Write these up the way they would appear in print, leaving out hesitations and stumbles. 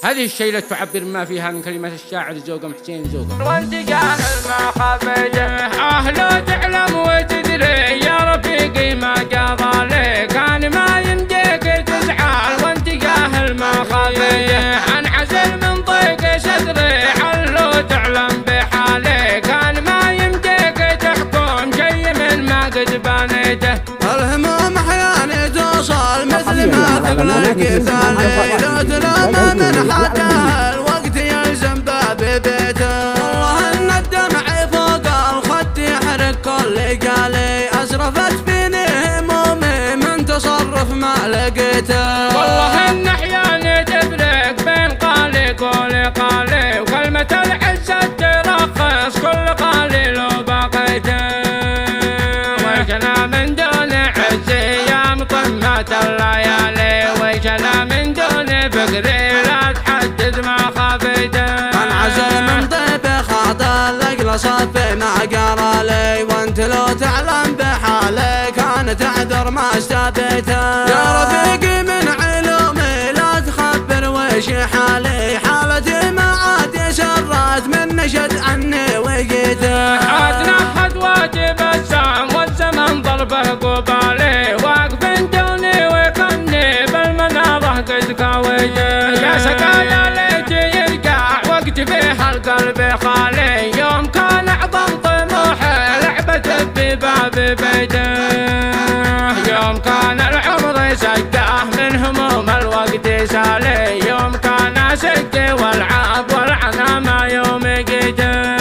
هذه الشيلة تعبر ما فيها من كلمة الشاعر زوقم حسين زوقم. وانت جاهل ما خفيته لو تعلم وتدري يا رفيقي ما قضى لي كان ما يمديك تزعل وانت جاهل ما خفيته انعزل من ضيق صدري لو تعلم بحالي كان ما يمديك تحكم شي من ما قد بنيته. الهموم احيانا توصل مثل ما ثقل القبال لو تلام من حدها الوقت يلزم باب بيته. والله ان الدمع فوق الخد يحرق كل قالي اسرفت فيني همومي من تصرف ما لقيته. والله ان احيانا تفرق بين قالي قولي قالي وكلمة العزة ترخص كل قالي لو بقيته. ويشنا من دون عزي يا مطمة الليالي ويشنا من دون فقري لا تحدد ما خفيته. انعزل من طيب خاطر الاقل صفي ما قرا لي وانت لو تعلم بحالي كان تعذر ما استبيته. يا رفيقي من علومي لا تخبر وش حالي حالتي ما عاد سرت من نشد عني وقيته. عادنا خطواتي بسام والزمن ضربه قبالي واقف دوني ويقني بالمناظه قد قويته. يا سقايا ليتي يرجع وقت فيها القلب خالي يوم كان اعظم طموحي لعبته بباب بيته. يوم كان العمر سقاه من هموم الوقت سالي يوم كان سقي والعاب والعنا ما يوم قيته.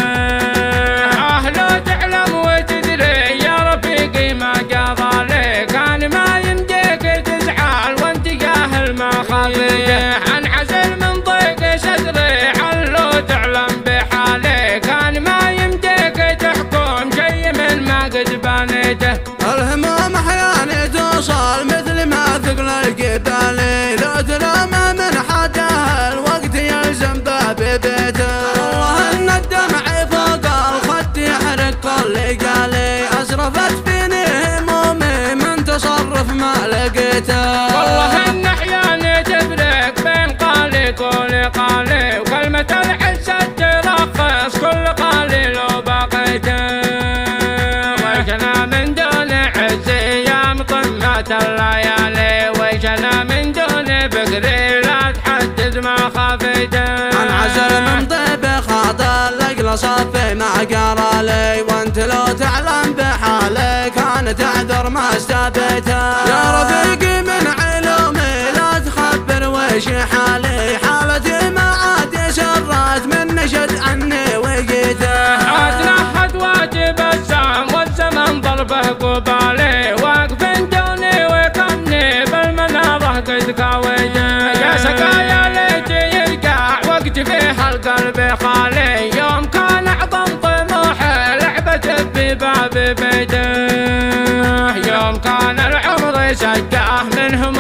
لو تعلم وتدري يا رفيقي ما قضى لي كان ما يمديك تزعل وانت جاهل ما خفيته. انعزل من ضيق صدري لو تعلم بحالي كان ما يمديك تحكم شي من ما قد بنيته. الهموم احيانا توصل مثل ما ثقل القبال لو تلام من حدها الوقت يلزم باب بيته. والله ان الدمع فوق الخد يحرق كل قالي اسرفت فيني همومي من تصرف ما لقيته. والله ان احيانا تفرق بين قالي قولي قالي وكلمة العزة ترخص كل قالي لو بقيته. ويشنا من دون عزي يا مطمة الليالي ويشنا من دون فقري لا تحدد ما خفيته. انعزل من طيب خاطر الاقل صفي ما قرا لي وانت لو تعلم بحالي كان تعذر ما استبيته. يا رفيقي من علومي لا تخبر وش حالي حالتي ما عاد سرت من نشد عني وقيته. عادنا خطواتي بسام والزمن ضربه قبالي واقف دوني ويقني بالمناظه قد قويته. يا سقايا ليتي يرجع وقت فيها القلب خالي يوم كان اعظم طموحي لعبته بباب بيته. يوم كان العمر سقاه منهم